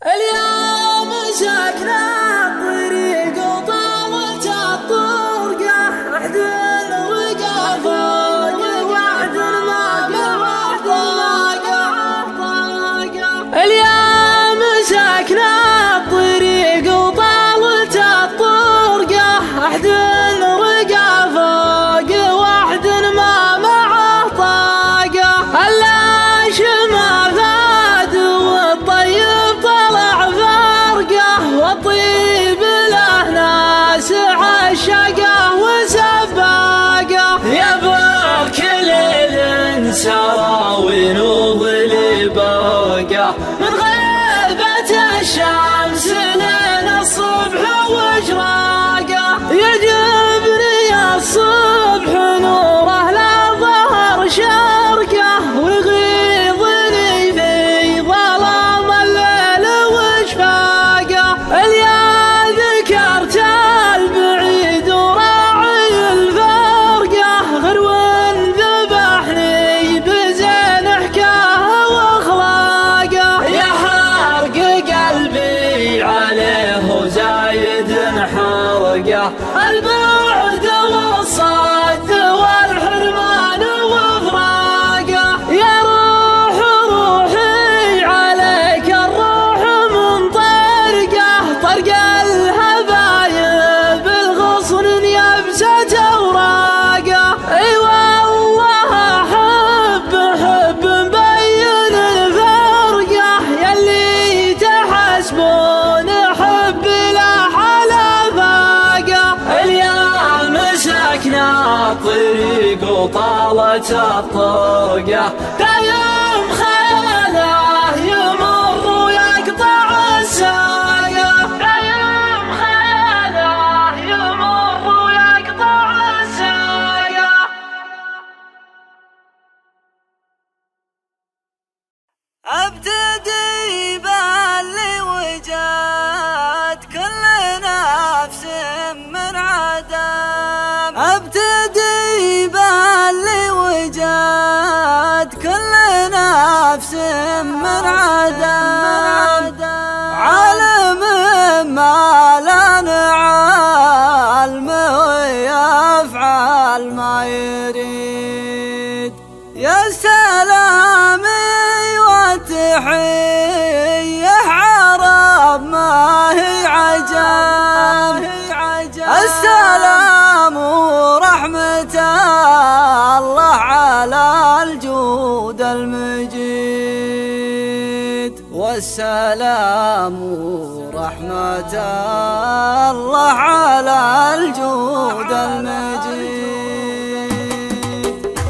اليوم مسكنا الطريق وطاولت الطرقة أحد الوقا فوق وعد ما طاقة. اليوم مسكنا الطريق وطاولت الطرقة أحد الوقا فوق وعد ما معه طاقة. اللاش ما فاد والطيب طلع فرقه والطيب له ناس عشقه وسباقه. يا كل ليل سرى ونوض برقه من غيبة الشمس لين الصبح واشراقه. يجبني الصبح نوره لا ظهر شرقه ويغيظني في ظلام الليل وشفاقه. اليا ذكرت البعيد وراعي الفرقه غرو ذبحني بزين حكاه واخلاقه. يا حرق قلبي عليه وزايد حرقه البعد والصد والحرمان وفراقه. يا روح روحي عليك الروح من طرق الهبايب الغصن يبسة اوراقه. اي والله احب مبين الفرقه يلي تحسبون حب لا حلا فاقه. اليوم مسكنا الطريق وطالت الطرقه دايم خياله يمر ويقطع الساقه. دايم خياله يمر ويقطع الساقه. ابتدي باللي وجد كل نفس من عدم. ابتدي باللي وجد كل نفس من عدم. عالم ما لا نعلم ويفعل ما يريد. يا سلامي والتحية عرب ما هي عجم. السلام ورحمة الله على الجود المجيد. والسلام ورحمة الله على الجود المجيد.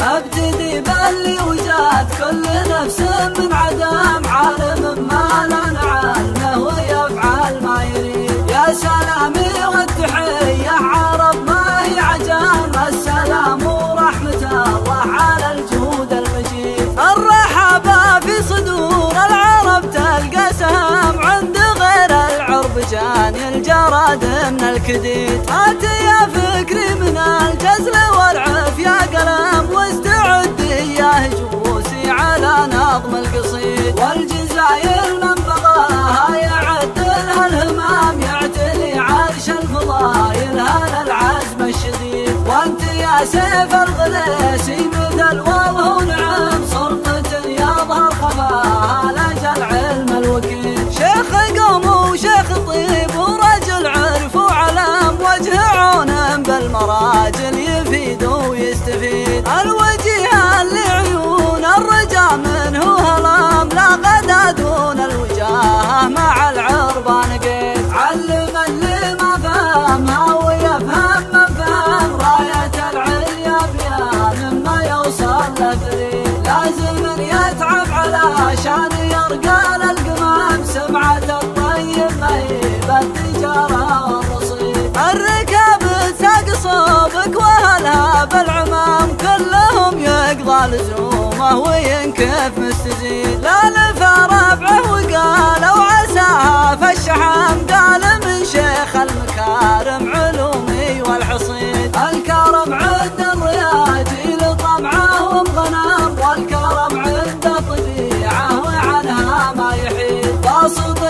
ابتدي باللي وجد كل نفس من عدم. عالم ما لا نعلمه ويفعل ما يريد. يا سلامي والتحية عرب ما هي عجم. السلام ورحمة الله على الجود المجيد. الرحابة في صدور العرب تلقى سهم عند غير العرب جاني الجراد من الكديد. هات يا فكري من الجزل والعف يا قلم واستعد يا جوسي على نظم القصيد. والجزاير من بغاها يعد لها الهمام يعتلي عرش الفضايل هذا العزم الشديد. وانت يا سيف الغليسي مثل والله نعم صرمة يظهر خفاها لجل علم الوكيل. شيخ قوم وشيخ طيب ورجل عرف وعلم وجه عون بالمراجل يفيد ويستفيد. الوجيه اللي عيون الرجا منه هلام لا غدا دون الوجاهه مع العربان قيد. علم اللي ما فهمها ويفهم من فهم راية العليا بيان ما يوصل لفريد. لازم يتعب علشان يرقى للقمام سمعة الطيب مهيبة التجارة والرصيد. الركاب ساق صوبك واهلها بالعمام كلهم يقضى لزومه وينكف مستزيد. لا لفى ربعه وقالوا عساها فالشحام قال من شيخ المكارم علومي والحصيد. الكرم عند الرياجي لطمعهم غنم والكرم عند طبيعه وعنها ما يحيد. باسط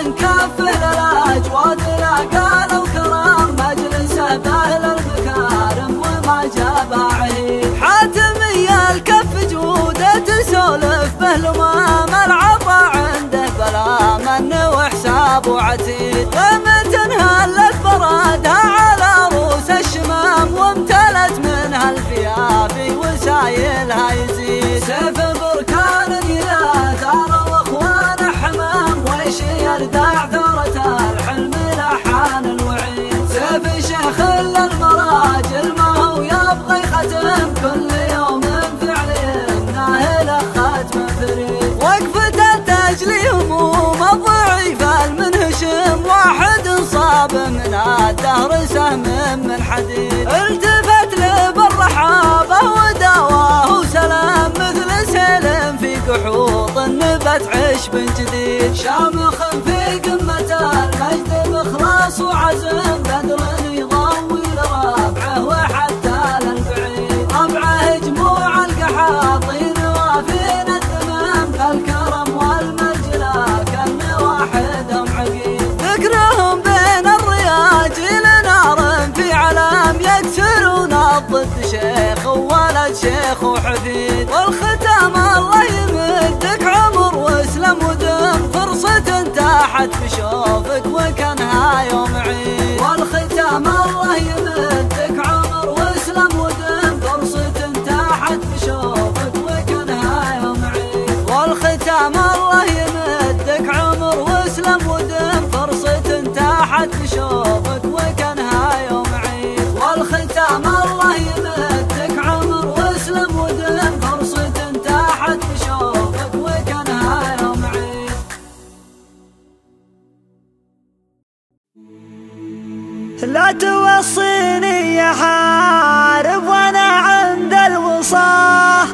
عديد ومتى هلت برادها على روس الشمام وامتلت منها الفيافي وسايلها يزيد سيف بركان إلى ثار واخوان حمام ويش يردع ثورة الحلم لحان الوعيد سيف شيخ المراجل ما هو يبغي ختم كل يوم فعلي ناهل ختم فريد وقفة تجلي هموم الضعيف المنهشم واحد صاب من الدهر سهم من حديد التفت لبالرحابة ودواه سلام مثل سيل في قحوط نبت عشب جديد شامخ في قمة المجد بإخلاص وعزم بدر يضوي لربعه وحتى للبعيد ربعه جموع القحاطين وافين التمام كالكرم والمجلى كان واحدهم عقيد ذكرهم بين الرياجيل نار في علام يكسرون الضد شيخ وولد شيخ وحفيد والختام الله يمدك عمر واسلم ودم فرصة تاحت بشوفك وكانها يوم عيد والختام الله يمدك عمر واسلم ودم فرصة تاحت بشوفك وكانها يوم عيد والختام الله يمدك عمر واسلم ودم فرصة تاحت بشوفك وكانها يوم عيد والختام الله يمدك عمر واسلم ودم فرصة تاحت بشوفك وكانها يوم عيد لا توصيني يا حارب وانا عند الوصاه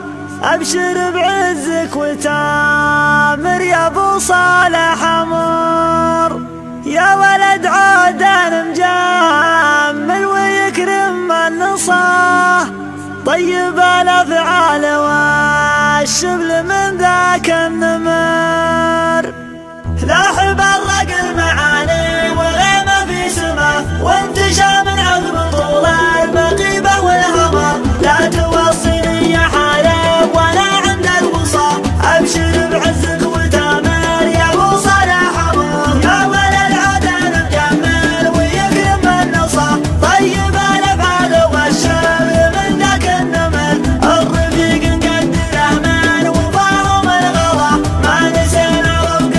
ابشر بعزك وتامر يا ابو صالح امر يا ولد عادن مجمل ويكرم من نصاه طيب الافعال والشبل من ذاك النمر لاحب الرقل معاني وغيمه في سماه وانتشى من عقب طول المقيبه والهمر لا توصيني يا حارب وانا عند الوصاه ابشر بعزك وتامر يا ابو صالح امر يا ولد عدن مجمل ويكرم من نصاه طيب الافعال والشبل من ذاك النمر الرفيق نقدره من وفاهم الغلا ما نسينا رفق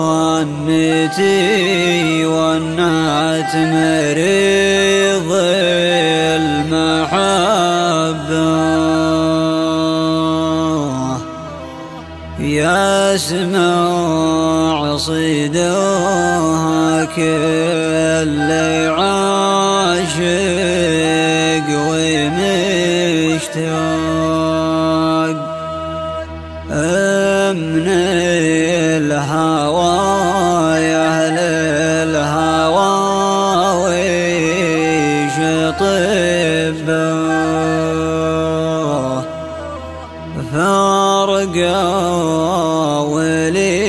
جوانتي والنعت مريض المحبة يسمع صداها كل عاشق ومشتاق من الهوى يا أهل الهوى ويش طبه فرقا ولي